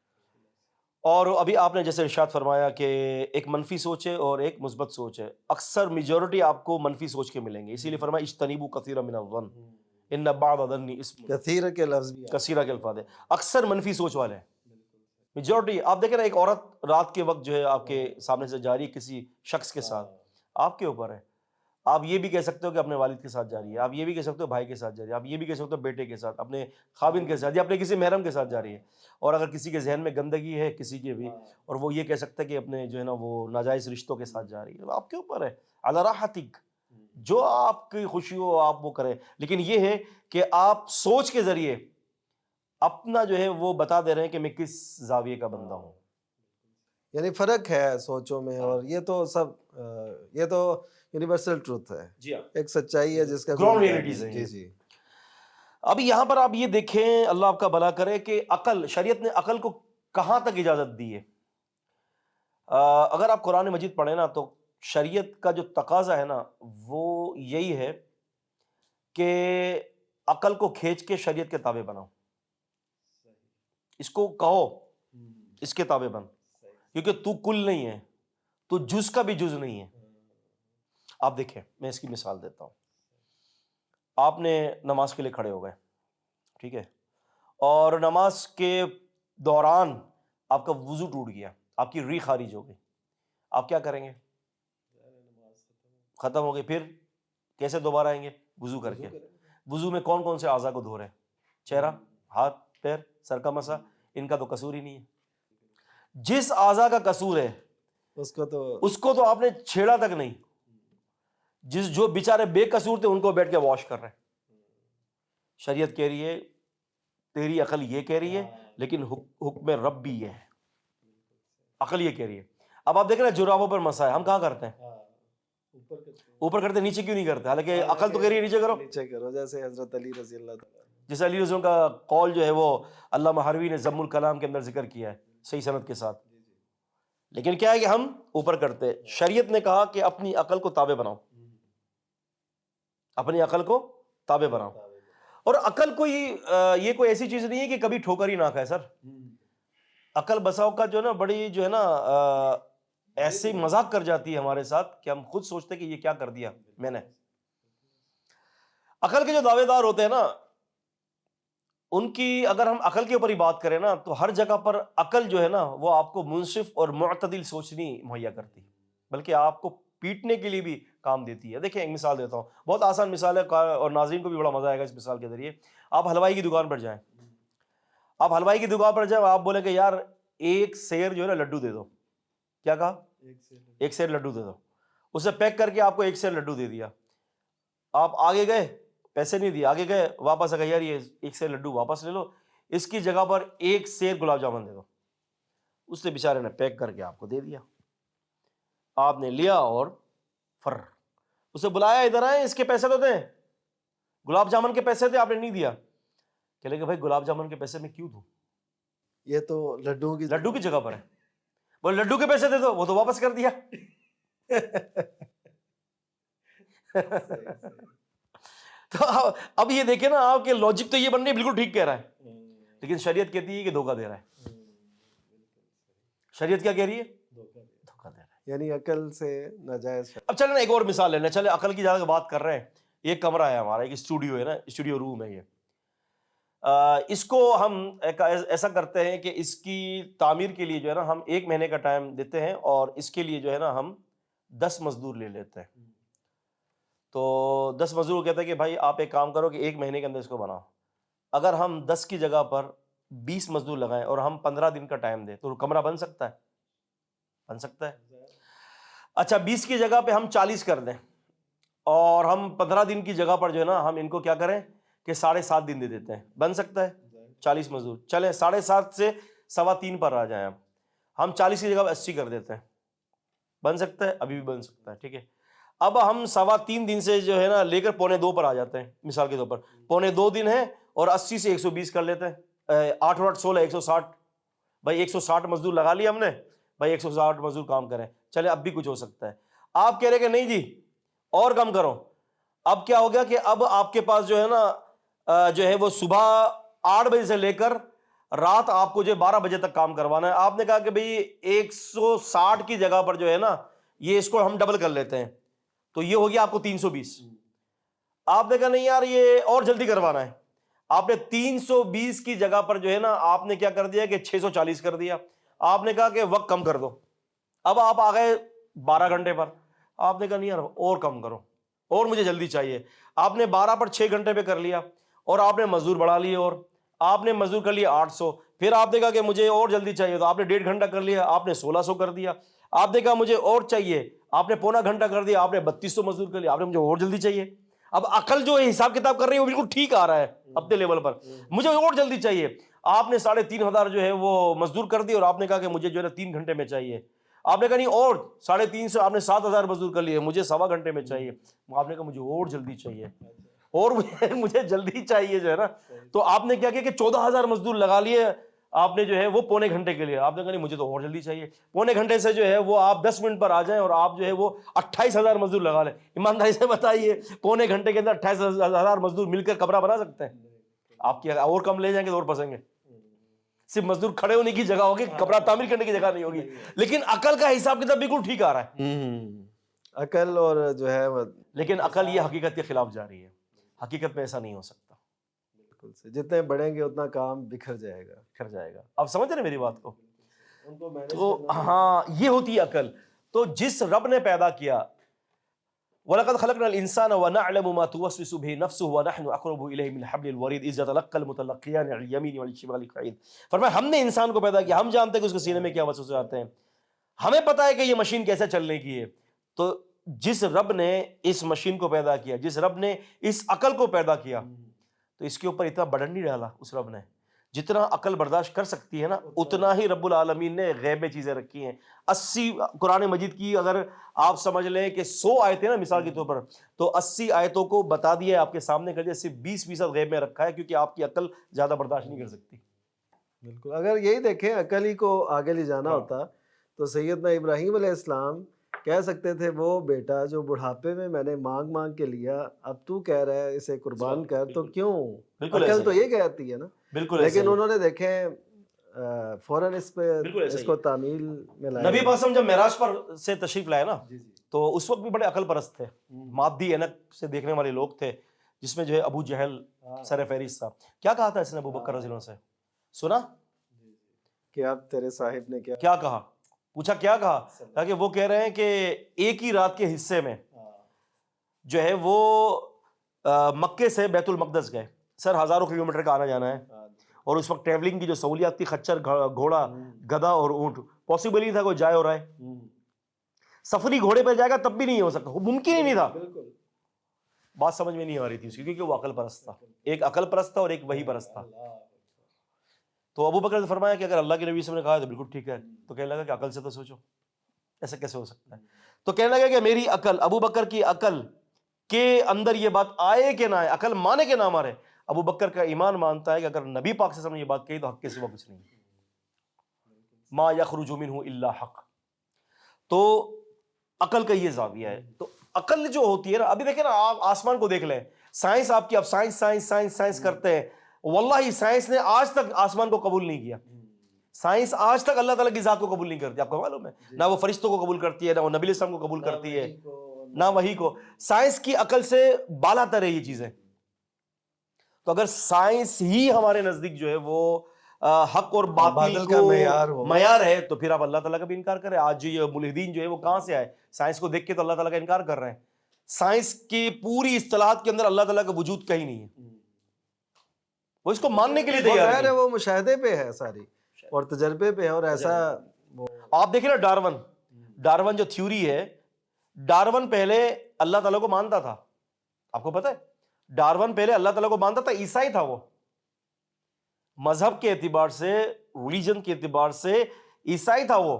اور ابھی آپ نے جیسے ارشاد فرمایا کہ ایک منفی سوچ ہے اور ایک مثبت سوچ ہے، اکثر میجورٹی آپ کو منفی سوچ کے ملیں گے، اسی لیے فرمایا اجتنبوا کثیرا من الظن ان بعض الظن اسم،
کثیر کے لفظ بھی
کثیرہ کے الفاظ ہے، اکثر منفی سوچ والے ہیں، میجورٹی آپ دیکھیں نا، ایک عورت رات کے وقت جو ہے آپ کے سامنے سے جا رہی ہے کسی شخص کے ساتھ، آپ کے اوپر ہے. آپ یہ بھی کہہ سکتے ہو کہ اپنے والد کے ساتھ جا رہی ہے، آپ یہ بھی کہہ سکتے ہو بھائی کے ساتھ جا رہی ہے، آپ یہ بھی کہہ سکتے ہو بیٹے کے ساتھ، اپنے خاوند کے ساتھ، یا اپنے کسی محرم کے ساتھ جا رہی ہے. اور اگر کسی کے ذہن میں گندگی ہے کسی کے بھی، اور وہ یہ کہہ سکتا ہے کہ اپنے جو ہے نا وہ ناجائز رشتوں کے ساتھ جا رہی ہے، آپ کے اوپر ہے. علی راحتک، جو آپ کی خوشی ہو آپ وہ کریں، لیکن یہ ہے کہ آپ سوچ کے ذریعے اپنا جو ہے وہ بتا دے رہے ہیں کہ میں کس زاویے کا بندہ ہوں.
یعنی فرق ہے سوچوں میں، اور یہ تو سب یہ تو یونیورسل ٹروتھ ہے،
جی ہاں،
ایک سچائی ہے جس کا
گراؤنڈ
کوئی
ریئلٹیز ہیں
جی
یہ.
جی.
ابھی یہاں پر آپ یہ دیکھیں، اللہ آپ کا بھلا کرے، کہ عقل، شریعت نے عقل کو کہاں تک اجازت دی ہے. اگر آپ قرآن مجید پڑھیں نا تو شریعت کا جو تقاضا ہے نا وہ یہی ہے کہ عقل کو کھینچ کے شریعت کے تابع بناؤ. اس کو کہو اس کے تابع بن، کیونکہ تو کل نہیں ہے، تو جز کا بھی جز نہیں ہے. آپ دیکھیں، میں اس کی مثال دیتا ہوں. آپ نے نماز کے لیے کھڑے ہو گئے، ٹھیک ہے، اور نماز کے دوران آپ کا وضو ٹوٹ گیا، آپ کی ری خارج ہو گئی. آپ کیا کریں گے؟ ختم ہو گئی، پھر کیسے دوبارہ آئیں گے؟ وضو کر کے. وضو میں کون کون سے اعضاء کو دھو رہے ہیں؟ چہرہ، ہاتھ، پیر، سر کا مسا، ان کا تو قصور ہی نہیں ہے. جس اعضاء کا قصور ہے
اس کو
تو آپ نے چھیڑا تک نہیں. جو بیچارے بے قصور تھے ان کو بیٹھ کے واش کر رہے ہیں. شریعت کہہ رہی ہے، تیری عقل یہ کہہ رہی ہے، لیکن حکم رب بھی یہ ہے. عقل یہ کہہ رہی ہے. اب آپ دیکھ رہے ہیں جرابوں پر مسا ہے، ہم کہاں کرتے ہیں؟ اوپر کرتے، نیچے کیوں نہیں کرتے؟ حالانکہ عقل تو کہہ رہی ہے نیچے کرو.
نیچے کرو، جیسے حضرت علی رضی اللہ تعالیٰ.
جیسے علی رضی اللہ کا قول جو ہے وہ علامہ حروی نے ضم الکلام کے اندر ذکر کیا ہے صحیح سند کے ساتھ. لیکن کیا ہے کہ ہم اوپر کرتے. شریعت نے کہا کہ اپنی عقل کو تابع بناؤ، اپنی عقل کو تابع بناؤ. اور عقل یہ کوئی ایسی چیز نہیں ہے کہ کبھی ٹھوکر ہی نہ کھائے. سر عقل بساؤ کا جو ہے نا بڑی جو ہے نا ایسے مذاق کر جاتی ہے ہمارے ساتھ کہ ہم خود سوچتے کہ یہ کیا کر دیا میں نے. عقل کے جو دعوے دار ہوتے ہیں نا، ان کی اگر ہم عقل کے اوپر ہی بات کریں نا تو ہر جگہ پر عقل جو ہے نا وہ آپ کو منصف اور معتدل سوچنی مہیا کرتی، بلکہ آپ کو پیٹنے کے لیے بھی کام دیتی ہے. دیکھیں ایک مثال دیتا ہوں، بہت آسان مثال ہے اور ناظرین کو بھی بڑا مزہ آئے گا اس مثال کے ذریعے. آپ حلوائی کی دکان پر جائیں، آپ حلوائی کی دکان پر جائیں، آپ بولیں کہ یار ایک سیر جو ہے نا لڈو دے دو. کیا کہا؟ ایک سیر لڈو دے دو. اسے پیک کر کے آپ کو ایک سیر لڈو دے دیا. آپ آگے گئے، پیسے نہیں دیے، آگے گئے، واپس آ گئے، یار یہ ایک سیر لڈو واپس لے لو، اس کی جگہ پر ایک سیر گلاب جامن دے دو. اس سے بیچارے نے پیک کر کے آپ کو دے دیا. آپ نے لیا اور اسے بلایا، ادھر آئے، اس کے پیسے تو دیں، گلاب جامن کے پیسے تھے آپ نے نہیں دیا. کہ لے کہ بھائی گلاب جامن کے پیسے میں کیوں دوں،
یہ تو لڈو
کی جگہ پر ہے. وہ لڈو کے پیسے دے دو، وہ تو واپس کر دیا. تو اب یہ دیکھیں نا، آپ کے لاجک تو یہ بن رہی ہے بالکل ٹھیک کہہ رہا ہے، لیکن شریعت کہتی ہے کہ دھوکہ دے رہا ہے. شریعت کیا کہہ رہی ہے؟ دھوکہ دے رہا ہے.
یعنی عقل سے ناجائز.
اب چلیں نا ایک اور مثال لینا. چلے عقل کی جگہ بات کر رہے ہیں، یہ کمرہ ہے ہمارا، ایک اسٹوڈیو ہے نا، اسٹوڈیو روم ہے یہ. اس کو ہم ایسا کرتے ہیں کہ اس کی تعمیر کے لیے جو ہے نا ہم 1 مہینے کا ٹائم دیتے ہیں، اور اس کے لیے جو ہے نا ہم 10 مزدور لے لیتے ہیں. تو 10 مزدور کہتے ہیں کہ بھائی آپ ایک کام کرو کہ 1 مہینے کے اندر اس کو بناؤ. اگر ہم 10 کی جگہ پر 20 مزدور لگائیں اور ہم 15 دن کا ٹائم دیں تو کمرہ بن سکتا ہے؟ بن سکتا ہے. اچھا 20 کی جگہ پہ ہم 40 کر دیں، اور ہم 15 دن کی جگہ پر جو ہے نا ہم ان کو کیا کریں کہ 7.5 دن دے دیتے ہیں. بن سکتا ہے 40 مزدور. چلیں 7.5 سے 3.25 پر آ جائیں، ہم 40 کی جگہ پہ 80 کر دیتے ہیں. بن سکتا ہے؟ ابھی بھی بن سکتا ہے. ٹھیک ہے. اب ہم 3.25 دن سے جو ہے نا لے کر 1.25 پر آ جاتے ہیں. مثال کے طور پر 1.25 دن ہے اور 80 سے 120 کر لیتے ہیں. 8 اور 8 16 160. بھائی 160 مزدور لگا لیا ہم نے، بھائی 160 مزدور کام کریں. چلے اب بھی کچھ ہو سکتا ہے. آپ کہہ رہے کہ نہیں جی اور کم کرو. اب کیا ہو گیا کہ اب آپ کے پاس جو ہے نا جو ہے وہ صبح 8 بجے سے لے کر رات آپ کو جو 12 بجے تک کام کروانا ہے. آپ نے کہا کہ بھئی 160 کی جگہ پر جو ہے نا یہ اس کو ہم ڈبل کر لیتے ہیں، تو یہ ہو گیا آپ کو 320. آپ نے کہا نہیں یار یہ اور جلدی کروانا ہے. آپ نے 320 کی جگہ پر جو ہے نا آپ نے کیا کر دیا کہ 640 کر دیا. آپ نے کہا کہ وقت کم کر دو. اب آپ آ گئے 12 گھنٹے پر. آپ نے کہا نہیں یار اور کم کرو اور مجھے جلدی چاہیے. آپ نے 12 پر 6 گھنٹے پہ کر لیا اور آپ نے مزدور بڑھا لیے اور آپ نے مزدور کر لیا 800. پھر آپ نے کہا کہ مجھے اور جلدی چاہیے تو آپ نے 1.5 گھنٹہ کر لیا, آپ نے 1600 کر دیا. آپ نے کہا مجھے اور چاہیے, آپ نے پونا گھنٹہ کر دیا, آپ نے 3200 مزدور کر لیا. آپ نے مجھے اور جلدی چاہیے. اب عقل جو ہے حساب کتاب کر رہی ہے وہ بالکل ٹھیک آ رہا ہے اپنے لیول پر, مجھے اور جلدی چاہیے. آپ نے 3500 جو ہے وہ مزدور کر دی اور آپ نے کہا کہ مجھے جو ہے 3 گھنٹے میں چاہیے. آپ نے کہا نہیں اور 350, آپ نے 7000 مزدور کر لیے, مجھے 1.25 گھنٹے میں چاہیے. آپ نے کہا مجھے اور جلدی چاہیے اور مجھے جلدی چاہیے جو ہے نا. تو آپ نے کیا کیا کہ 14000 مزدور لگا لیے آپ نے جو ہے وہ پونے گھنٹے کے لیے. آپ نے کہا نہیں مجھے تو اور جلدی چاہیے. پونے گھنٹے سے جو ہے وہ آپ 10 منٹ پر آ جائیں اور آپ جو ہے وہ 28000 مزدور لگا لیں. ایمانداری سے بتائیے پونے گھنٹے کے اندر 28000 مزدور مل کر کمرہ بنا سکتے ہیں؟ آپ کی اور کم لے جائیں گے تو اور پھنسیں گے. صرف مزدور کھڑے ہونے کی جگہ ہوگی, کمرہ تعمیر کرنے کی جگہ نہیں ہوگی. لیکن عقل کا حساب کتاب بالکل ٹھیک آ رہا ہے.
عقل اور جو ہے
لیکن عقل یہ حقیقت کے خلاف جا رہی ہے. حقیقت میں ایسا نہیں ہو سکتا.
بالکل سے جتنے بڑھیں گے اتنا کام بکھر جائے گا.
بکھر جائے گا. آپ سمجھ رہے ہیں میری بات کو؟ تو ہاں یہ ہوتی ہے عقل. تو جس رب نے پیدا کیا وَلَقَدْ خَلَقْنَا الْإِنسَانَ وَنَعْلَمُ مَا تُوَسْوِسُ بِهِ نَفْسُهُ وَنَحْنُ أَقْرَبُ إِلَيْهِ مِنْ حَبْلِ الْوَرِيدِ إِذْ يَتَلَقَّى الْمُتَلَقِّيَانِ عَنِ الْيَمِينِ وَعَنِ الشِّمَالِ قَعِيدٌ. فرمایا ہم نے انسان کو پیدا کیا, ہم جانتے ہیں کہ اس کے سینے میں کیا وسوسے آتے ہیں, ہمیں پتا ہے کہ یہ مشین کیسے چلنے کی ہے. تو جس رب نے اس مشین کو پیدا کیا, جس رب نے اس عقل کو پیدا کیا, تو اس کے اوپر اتنا برڈن نہیں ڈالا اس رب نے. جتنا عقل برداشت کر سکتی ہے نا اتنا ہی رب العالمین نے غیب میں چیزیں رکھی ہیں. 80 قرآن مجید کی اگر آپ سمجھ لیں کہ 100 آیتیں نا مثال کے طور پر, تو 80 آیتوں کو بتا دیا آپ کے سامنے کر دیا, صرف 20% غیب میں رکھا ہے کیونکہ آپ کی عقل زیادہ برداشت نہیں کر سکتی.
بالکل. اگر یہی دیکھیں عقل ہی کو آگے لے جانا ہوتا تو سیدنا ابراہیم علیہ السلام کہہ سکتے تھے وہ بیٹا جو بڑھاپے میں نے مانگ مانگ کے لیا, اب تو کہہ رہا ہے اسے قربان کر, تو کیوں؟ عقل تو یہ کہتی ہے نا. لیکن انہوں نے دیکھیں فوراً اس کو تعمیل میں لایا.
نبی پاسم جب معراج پر سے تشریف لائے نا تو اس وقت بھی بڑے عقل پرست تھے, مادی عینک سے دیکھنے والے لوگ تھے, جس میں جو ہے ابو جہل سر فہرست تھا. کیا کہا تھا اس نے ابو بکر رضی اللہ عنہ سے؟ سنا
کہ اب تیرے صاحب نے
کیا کہا؟ پوچھا کیا کہا؟ تاکہ وہ کہہ رہے ہیں کہ ایک ہی رات کے حصے میں جو ہے وہ مکے سے بیت المقدس گئے. سر ہزاروں کلومیٹر کا آنا جانا ہے, اور اس وقت ٹریولنگ کی جو سہولیات تھی, خچر, گھوڑا, گدھا اور اونٹ, پاسبل ہی تھا کوئی جائے اور آئے. سفری گھوڑے پہ جائے گا تب بھی نہیں ہو سکتا, ممکن ہی نہیں تھا. بات سمجھ میں نہیں آ رہی تھی اس کی کیونکہ وہ عقل پرست تھا. ایک عقل پرست تھا اور ایک وحی پرست تھا. تو ابو بکر نے فرمایا کہ اگر اللہ کے نبی صلی اللہ علیہ وسلم نے کہا تو بالکل ٹھیک ہے. تو کہنے لگا کہ عقل سے تو سوچو, ایسا کیسے ہو سکتا ہے؟ تو کہنے لگا کہ میری عقل, ابو بکر کی عقل کے اندر یہ بات آئے کہ نہ آئے, عقل مانے کہ نہ مانے, ابو بکر کا ایمان مانتا ہے کہ اگر نبی پاک صلی اللہ علیہ وسلم نے یہ بات کہی تو حق کے سوا کچھ نہیں, ما یخرج منہ الا حق. تو عقل کا یہ زاویہ ہے. تو عقل جو ہوتی ہے نا, ابھی دیکھیں نا آپ آسمان کو دیکھ لیں, سائنس آپ کی, اب سائنس کرتے ہیں, واللہ سائنس نے آج تک آسمان کو قبول نہیں کیا. سائنس آج تک اللہ تعالیٰ کی ذات کو قبول نہیں کرتی. آپ کو معلوم ہے, نہ وہ فرشتوں کو قبول کرتی ہے, نہ وہ نبی علیہ السلام کو قبول کرتی ہے, نہ وحی کو. سائنس کی عقل سے بالا تر ہے یہ چیزیں. تو اگر سائنس ہی ہمارے نزدیک جو ہے وہ حق اور باطل کا معیار ہے تو پھر آپ اللہ تعالیٰ کا بھی انکار کریں. آج جو یہ ملحدین جو ہے وہ کہاں سے آئے؟ سائنس کو دیکھ کے تو اللہ تعالیٰ کا انکار کر رہے ہیں. سائنس کی پوری اصطلاحات کے اندر اللہ تعالیٰ کا وجود کہیں نہیں ہے, وہ اس کو ماننے کے لیے تیار نہیں ہے.
وہ مشاہدے پہ ہے ساری اور تجربے پہ ہے. اور ایسا
آپ دیکھیں نا ڈارون جو تھیوری ہے, ڈارون پہلے اللہ تعالیٰ کو مانتا تھا. آپ کو پتہ ہے ڈارون پہلے اللہ تعالیٰ کو مانتا تھا, عیسائی تھا وہ. مذہب کے اعتبار سے, ریلیجن کے اعتبار سے عیسائی تھا وہ.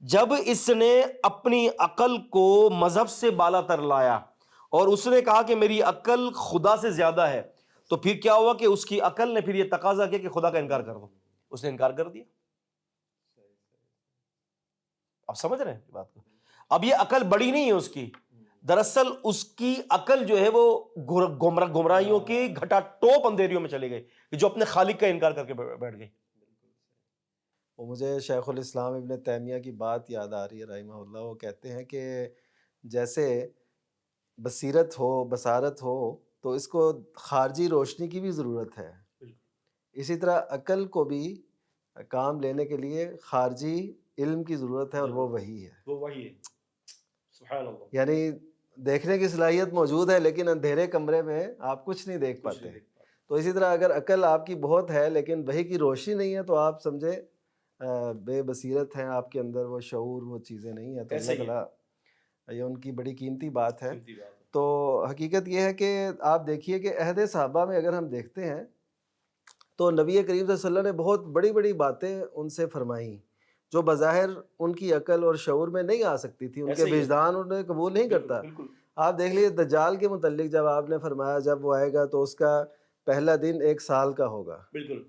جب اس نے اپنی عقل کو مذہب سے بالا تر لایا اور اس نے کہا کہ میری عقل خدا سے زیادہ ہے, تو پھر کیا ہوا کہ اس کی عقل نے پھر یہ تقاضا کیا کہ خدا کا انکار کر دو. اس نے انکار کر دیا. آپ سمجھ رہے ہیں بات کو؟ اب یہ عقل بڑی نہیں ہے اس کی, دراصل اس کی عقل جو ہے وہ گمراہیوں کی گھٹا ٹوپ اندھیریوں میں چلے گئی, جو اپنے خالق کا انکار کر کے بیٹھ گئی.
وہ مجھے شیخ الاسلام ابن تیمیہ کی بات یاد آ رہی ہے رحمہ اللہ. وہ کہتے ہیں کہ جیسے بصیرت ہو, بصارت ہو تو اس کو خارجی روشنی کی بھی ضرورت ہے. اسی طرح عقل کو بھی کام لینے کے لیے خارجی علم کی ضرورت ہے، اور وہ وہی ہے.
وہ وہی ہے. سبحان اللہ.
یعنی دیکھنے کی صلاحیت موجود ہے لیکن اندھیرے کمرے میں آپ کچھ نہیں دیکھ پاتے. تو اسی طرح اگر عقل آپ کی بہت ہے لیکن وحی کی روشنی نہیں ہے تو آپ سمجھے بے بصیرت ہیں، آپ کے اندر وہ شعور، وہ چیزیں نہیں ہیں. تو اللہ تعالیٰ یہ ان کی بڑی قیمتی بات ہے. تو حقیقت یہ ہے کہ آپ دیکھیے کہ عہد صحابہ میں اگر ہم دیکھتے ہیں تو نبی کریم صلی اللہ علیہ وسلم نے بہت بڑی بڑی باتیں ان سے فرمائیں جو بظاہر ان کی عقل اور شعور میں نہیں آ سکتی تھی، ان کے وجدان انہیں قبول نہیں کرتا. آپ دیکھ لیجیے دجال کے متعلق جب آپ نے فرمایا جب وہ آئے گا تو اس کا پہلا دن 1 سال کا ہوگا،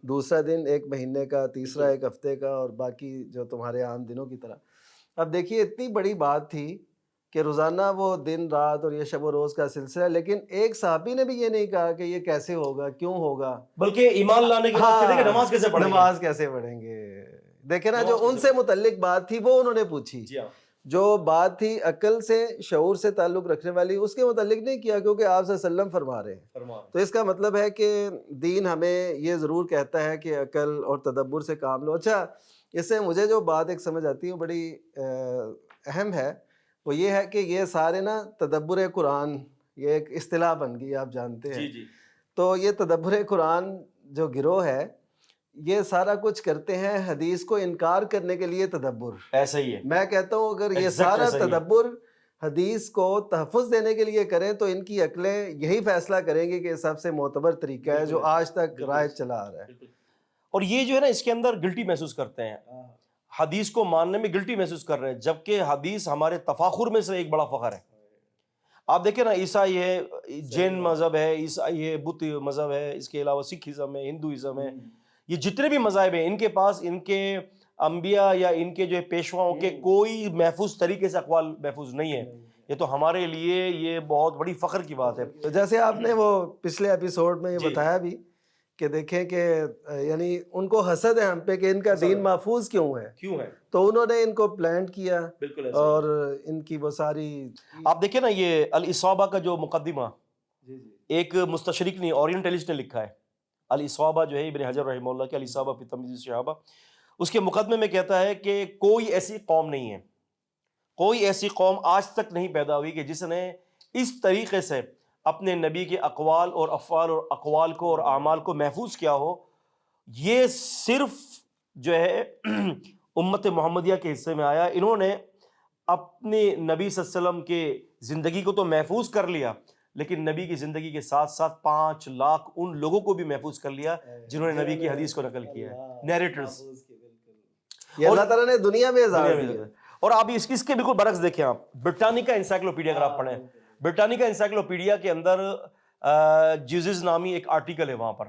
دوسرا دن 1 مہینے کا، تیسرا 1 ہفتے کا، اور باقی جو تمہارے عام دنوں کی طرح. اب دیکھیے اتنی بڑی بات تھی کہ روزانہ وہ دن رات اور یہ شب و روز کا سلسلہ، لیکن ایک صحابی نے بھی یہ نہیں کہا کہ یہ کیسے ہوگا، کیوں ہوگا،
بلکہ ایمان لانے کے بعد کہتے کہ نماز کیسے پڑھیں گے.
نماز کیسے پڑھیں گے. دیکھیں نا، جو ان سے متعلق بات تھی وہ انہوں نے پوچھی. جو بات تھی عقل سے، شعور سے تعلق رکھنے والی، اس کے متعلق نہیں کیا، کیونکہ آپ صلی اللہ علیہ وسلم فرما رہے ہیں. تو اس کا مطلب ہے کہ دین ہمیں یہ ضرور کہتا ہے کہ عقل اور تدبر سے کام لو. اچھا، اس سے مجھے جو بات ایک سمجھ آتی ہے وہ بڑی اہم ہے، وہ یہ ہے کہ یہ سارے نا تدبر قرآن، یہ ایک اصطلاح بن گئی، آپ جانتے ہیں. تو یہ تدبر قرآن جو گروہ ہے یہ سارا کچھ کرتے ہیں حدیث کو انکار کرنے کے لیے تدبر.
ایسا ہی ہے.
میں کہتا ہوں اگر یہ سارا تدبر حدیث کو تحفظ دینے کے لیے کریں تو ان کی عقلیں یہی فیصلہ کریں گی کہ سب سے معتبر طریقہ ہے جو آج تک رائج چلا آ رہا ہے.
اور یہ جو ہے نا، اس کے اندر گلٹی محسوس کرتے ہیں، حدیث کو ماننے میں گلٹی محسوس کر رہے ہیں، جبکہ حدیث ہمارے تفاخر میں سے ایک بڑا فخر ہے. آپ دیکھیں نا، عیسائی ہے، جین مذہب ہے، عیسائی ہے، بدھ مذہب ہے، اس کے علاوہ سکھ ازم ہے، ہندوازم ہے، یہ جتنے بھی مذاہب ہیں ان کے پاس ان کے انبیاء یا ان کے جو پیشواؤں کے کوئی محفوظ طریقے سے اقوال محفوظ نہیں ہے. یہ تو ہمارے لیے یہ بہت بڑی فخر کی بات ہے.
جیسے آپ نے وہ پچھلے ایپیسوڈ میں یہ بتایا بھی کہ دیکھیں کہ یعنی ان کو حسد ہے ہم پہ کہ ان کا دین محفوظ کیوں ہے، تو انہوں نے ان کو پلانٹ کیا اور ان کی وہ ساری.
آپ دیکھیں نا، یہ الاصابہ کا جو مقدمہ ایک مستشرق نے، اورینٹلسٹ نے لکھا ہے. الاصابہ جو ہے ابن حجر رحمہ اللہ کے الاصابہ فی تمییز الصحابہ، اس کے مقدمے میں کہتا ہے کہ کوئی ایسی قوم نہیں ہے، کوئی ایسی قوم آج تک نہیں پیدا ہوئی کہ جس نے اس طریقے سے اپنے نبی کے اقوال اور افعال اور اقوال کو اور اعمال کو محفوظ کیا ہو. یہ صرف جو ہے امت محمدیہ کے حصے میں آیا. انہوں نے اپنے نبی صلی اللہ علیہ وسلم کے زندگی کو تو محفوظ کر لیا، لیکن نبی کی زندگی کے ساتھ ساتھ 5 لاکھ ان لوگوں کو بھی محفوظ کر لیا جنہوں نے نبی کی حدیث کو نقل کیا ہے، نیریٹرز.
یہ اللہ تعالیٰ نے دنیا میں اظہار کیا.
اور آپ اس کے بالکل برعکس دیکھیں، آپ برٹانیکا انسائکلوپیڈیا اگر آپ پڑھیں، برٹانیکا انسائکلوپیڈیا کے اندر جیزز نامی ایک آرٹیکل ہے وہاں پر.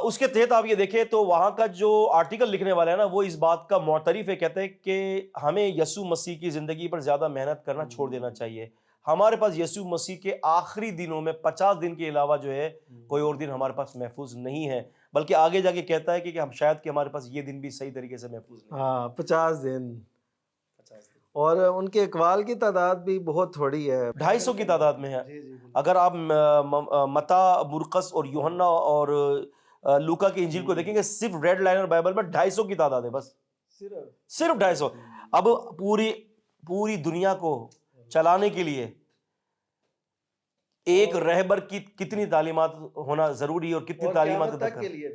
اس کے تحت آپ یہ دیکھیں تو وہاں کا جو آرٹیکل لکھنے والا ہے نا، وہ اس بات کا معترف ہے، کہتے ہیں کہ ہمیں یسوع مسیح کی زندگی پر زیادہ محنت کرنا چھوڑ دینا چاہیے. ہمارے پاس یسوع مسیح کے آخری دنوں میں 50 دن کے علاوہ جو ہے کوئی اور دن ہمارے پاس محفوظ نہیں ہے، بلکہ آگے جا کے کہتا ہے کہ ہم شاید کہ ہمارے پاس یہ دن بھی صحیح طریقے سے محفوظ نہیں.
50 دن، اور ان کے اقوال کی تعداد بھی بہت تھوڑی ہے،
250 کی تعداد میں ہے. اگر آپ متی، مرقس اور یوحنا اور لوکا کی انجیل کو دیکھیں گے، صرف ریڈ لائنر بائبل میں 250 کی تعداد ہے، بس صرف 250. اب پوری دنیا کو چلانے کے لیے ایک رہبر کی کتنی تعلیمات ہونا ضروری ہے اور کتنی تعلیمات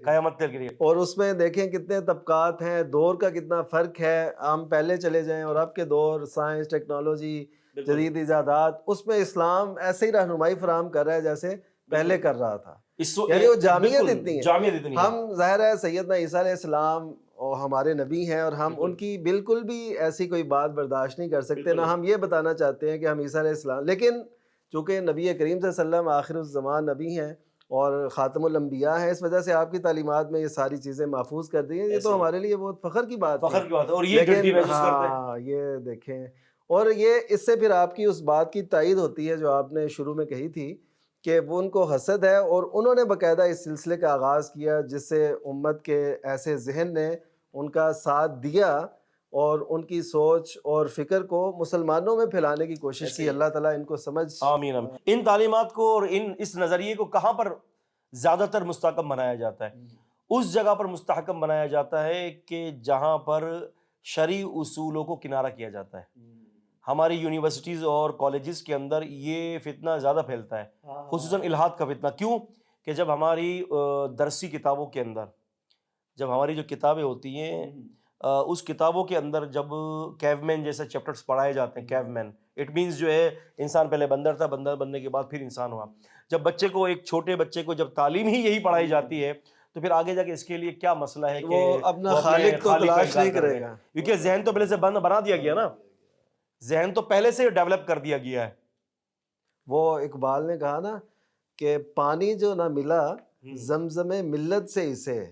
قیامت تک کے لیے.
اور اس میں دیکھیں کتنے طبقات ہیں، دور کا کتنا فرق ہے. ہم پہلے چلے جائیں اور اب کے دور، سائنس، ٹیکنالوجی، جدید ایجادات، اس میں اسلام ایسے ہی رہنمائی فراہم کر رہا ہے جیسے پہلے کر رہا تھا. یعنی وہ جامعیت اتنی ہے. ہم ظاہر ہے سیدنا عیسیٰ علیہ السلام اور ہمارے نبی ہیں، اور ہم ان کی بالکل بھی ایسی کوئی بات برداشت نہیں کر سکتے، نہ ہم یہ بتانا چاہتے ہیں کہ ہم عیسیٰ علیہ السلام. لیکن چونکہ نبی کریم صلی اللہ علیہ وسلم آخر الزمان نبی ہیں اور خاتم الانبیاء ہیں، اس وجہ سے آپ کی تعلیمات میں یہ ساری چیزیں محفوظ کر دی ہیں. یہ تو ہمارے لیے بہت فخر کی بات ہے.
اور یہ گلٹی محسوس کرتے ہیں.
ہاں، یہ دیکھیں، اور یہ اس سے پھر آپ کی اس بات کی تائید ہوتی ہے جو آپ نے شروع میں کہی تھی کہ وہ ان کو حسد ہے، اور انہوں نے باقاعدہ اس سلسلے کا آغاز کیا جس سے امت کے ایسے ذہن نے ان کا ساتھ دیا اور ان کی سوچ اور فکر کو مسلمانوں میں پھیلانے کی کوشش کی. اللہ تعالیٰ ان کو سمجھ.
آمین آمین. ان تعلیمات کو اور اس نظریے کو کہاں پر زیادہ تر مستحکم بنایا جاتا ہے؟ اس جگہ پر مستحکم بنایا جاتا ہے کہ جہاں پر شرعی اصولوں کو کنارہ کیا جاتا ہے. ہماری یونیورسٹیز اور کالجز کے اندر یہ فتنہ زیادہ پھیلتا ہے، خصوصاً الحاد کا فتنہ. کیوں کہ جب ہماری درسی کتابوں کے اندر، جب ہماری جو کتابیں ہوتی ہیں اس کتابوں کے اندر جب کیو مین جیسے چیپٹرز پڑھائے جاتے ہیں، کیو مین اٹ مینز جو ہے انسان پہلے بندر تھا، بندر بننے کے بعد پھر انسان ہوا. جب بچے کو، ایک چھوٹے بچے کو جب تعلیم ہی یہی پڑھائی جاتی ہے تو پھر آگے جا کے اس کے لیے کیا مسئلہ ہے کہ
وہ اپنا
وہ اپنے
خالق تو
خالق کا
تلاش
انکار
نہیں
کر
کرے
دے،
گا.
کیونکہ ذہن تو پہلے سے بنا دیا گیا نا، ذہن تو پہلے سے ڈیولپ کر دیا گیا ہے.
وہ اقبال نے کہا نا کہ پانی جو نہ ملا زمزم ملت سے اسے،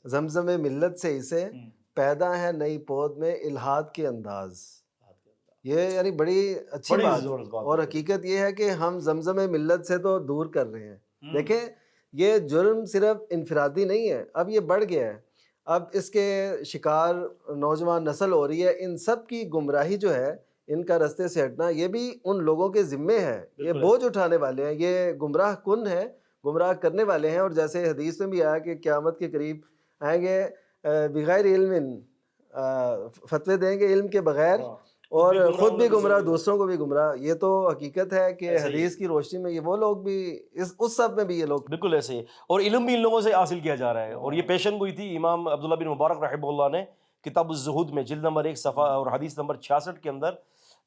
زمزم ملت سے اسے پیدا ہے نئی پود میں الحاد کے انداز. یہ یعنی بڑی اچھی
بڑی
بات
زبردست بات
اور
ہے.
حقیقت یہ ہے کہ ہم زمزم ملت سے تو دور کر رہے ہیں. دیکھیں یہ جرم صرف انفرادی نہیں ہے، اب یہ بڑھ گیا ہے. اب اس کے شکار نوجوان نسل ہو رہی ہے. ان سب کی گمراہی جو ہے، ان کا رستے سے ہٹنا، یہ بھی ان لوگوں کے ذمے ہے. یہ بوجھ اٹھانے والے ہیں، یہ گمراہ کن ہے، گمراہ کرنے والے ہیں. اور جیسے حدیث میں بھی آیا کہ قیامت کے قریب آئیں گے بغیر علم، فتوے دیں گے علم کے بغیر، اور خود بھی گمراہ دوسروں کو بھی گمراہ. یہ تو حقیقت ہے کہ حدیث کی روشنی میں یہ وہ لوگ بھی اس سب میں بھی یہ لوگ
بالکل ایسے ہی. اور علم بھی ان لوگوں سے حاصل کیا جا رہا ہے. اور یہ پیشن گوئی تھی امام عبداللہ بن مبارک رحمہ اللہ نے کتاب الزہد میں جلد نمبر 1 صفحہ اور حدیث نمبر 66 کے اندر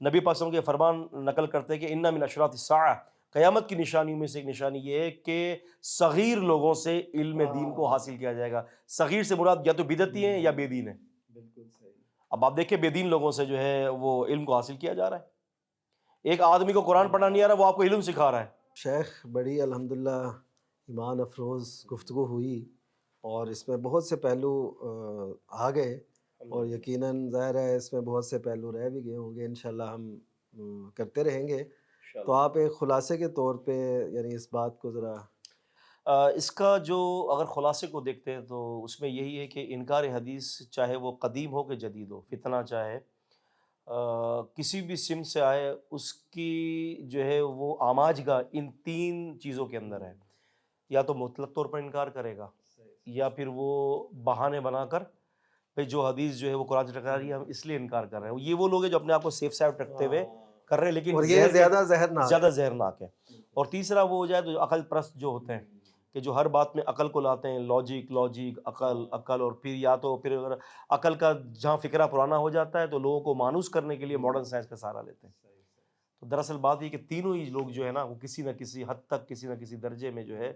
نبی پاک صلی اللہ علیہ وسلم کے فرمان نقل کرتے ہیں کہ انا من اشراط الساعہ، قیامت کی نشانیوں میں سے ایک نشانی یہ ہے کہ صغیر لوگوں سے علم دین کو حاصل کیا جائے گا. صغیر سے مراد یا تو بدعتی ہیں یا بے دین ہیں.
بالکل صحیح.
اب آپ دیکھیں بے دین لوگوں سے جو ہے وہ علم کو حاصل کیا جا رہا ہے. ایک آدمی کو قرآن پڑھنا نہیں آ رہا، وہ آپ کو علم سکھا رہا ہے.
شیخ بڑی الحمدللہ ایمان افروز گفتگو ہوئی اور اس میں بہت سے پہلو آ گئے، اور یقیناً ظاہر ہے اس میں بہت سے پہلو رہ بھی گئے ہوں گے. انشاءاللہ ہم کرتے رہیں گے. تو آپ ایک خلاصے کے طور پہ یعنی اس بات کو ذرا
اس کا جو اگر خلاصے کو دیکھتے ہیں تو اس میں یہی ہے کہ انکار حدیث چاہے وہ قدیم ہو کہ جدید ہو، فتنہ چاہے کسی بھی سمت سے آئے، اس کی جو ہے وہ آماجگاہ ان 3 چیزوں کے اندر ہے. یا تو مطلق طور پر انکار کرے گا، یا پھر وہ بہانے بنا کر بھئی جو حدیث جو ہے وہ قرآن سے ٹکرا رہی ہے ہم اس لیے انکار کر رہے ہیں. یہ وہ لوگ ہیں جو اپنے آپ کو سیف سائڈ رکھتے ہوئے کر رہے ہیں، لیکن
اور یہ زیادہ
زیادہ زہرناک ہے. اور تیسرا وہ ہو جائے تو عقل پرست جو ہوتے ہیں کہ جو ہر بات میں عقل کو لاتے ہیں، لاجک عقل، اور پھر یا تو پھر اگر عقل کا جہاں فکرہ پرانا ہو جاتا ہے تو لوگوں کو مانوس کرنے کے لیے ماڈرن سائنس کا سہارا لیتے ہیں. تو دراصل بات یہ کہ تینوں ہی لوگ جو ہے نا وہ کسی نہ کسی حد تک، کسی نہ کسی درجے میں جو ہے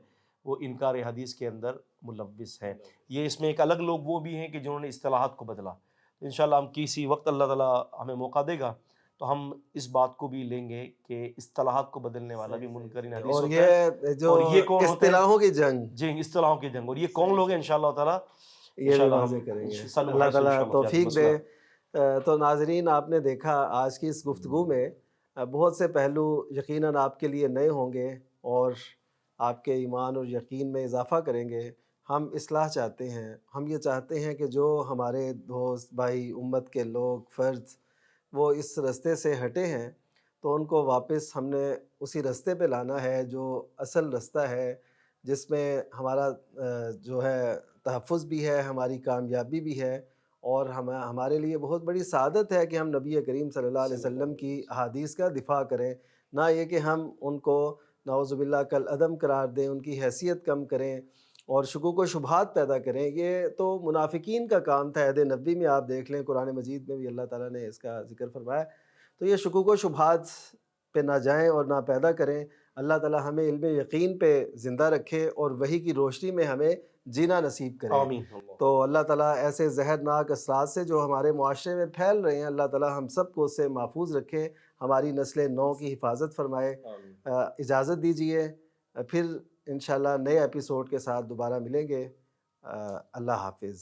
وہ انکار حدیث کے اندر ملوث ہیں. یہ اس میں ایک الگ لوگ وہ بھی ہیں کہ جنہوں نے اصطلاحات کو بدلا. انشاءاللہ ہم کسی وقت اللہ تعالیٰ ہمیں موقع دے گا تو ہم اس بات کو بھی لیں گے کہ اصطلاحات کو بدلنے والا بھی منکرین حدیث
اور
ہوتا ہے.
یہ جو
اور یہ کون ہوتے ہیں؟
اصطلاحوں کی جنگ،
جی اصطلاحوں کی جنگ. اور یہ کون لوگ ہیں انشاءاللہ تعالیٰ
یہ بھی واضح کریں گے. اللہ تعالیٰ توفیق دے. تو ناظرین آپ نے دیکھا آج کی اس گفتگو میں بہت سے پہلو یقیناً آپ کے لیے نئے ہوں گے اور آپ کے ایمان اور یقین میں اضافہ کریں گے. ہم اصلاح چاہتے ہیں، ہم یہ چاہتے ہیں کہ جو ہمارے دوست بھائی امت کے لوگ فرد وہ اس رستے سے ہٹے ہیں تو ان کو واپس ہم نے اسی رستے پہ لانا ہے جو اصل رستہ ہے، جس میں ہمارا جو ہے تحفظ بھی ہے، ہماری کامیابی بھی ہے. اور ہمارے لیے بہت بڑی سعادت ہے کہ ہم نبی کریم صلی اللہ علیہ وسلم کی احادیث کا دفاع کریں، نہ یہ کہ ہم ان کو نعوذ باللہ کالعدم قرار دیں، ان کی حیثیت کم کریں اور شکوک و شبہات پیدا کریں. یہ تو منافقین کا کام تھا. عہد نبوی میں آپ دیکھ لیں، قرآن مجید میں بھی اللہ تعالیٰ نے اس کا ذکر فرمایا. تو یہ شکوک و شبہات پہ نہ جائیں اور نہ پیدا کریں. اللہ تعالیٰ ہمیں علم یقین پہ زندہ رکھے اور وحی کی روشنی میں ہمیں جینا نصیب کرے.
آمین.
تو اللہ تعالیٰ ایسے زہرناک اثرات سے جو ہمارے معاشرے میں پھیل رہے ہیں، اللہ تعالیٰ ہم سب کو اس سے محفوظ رکھے، ہماری نسل نو کی حفاظت فرمائے. اجازت دیجیے، پھر انشاءاللہ نئے ایپیسوڈ کے ساتھ دوبارہ ملیں گے. اللہ حافظ.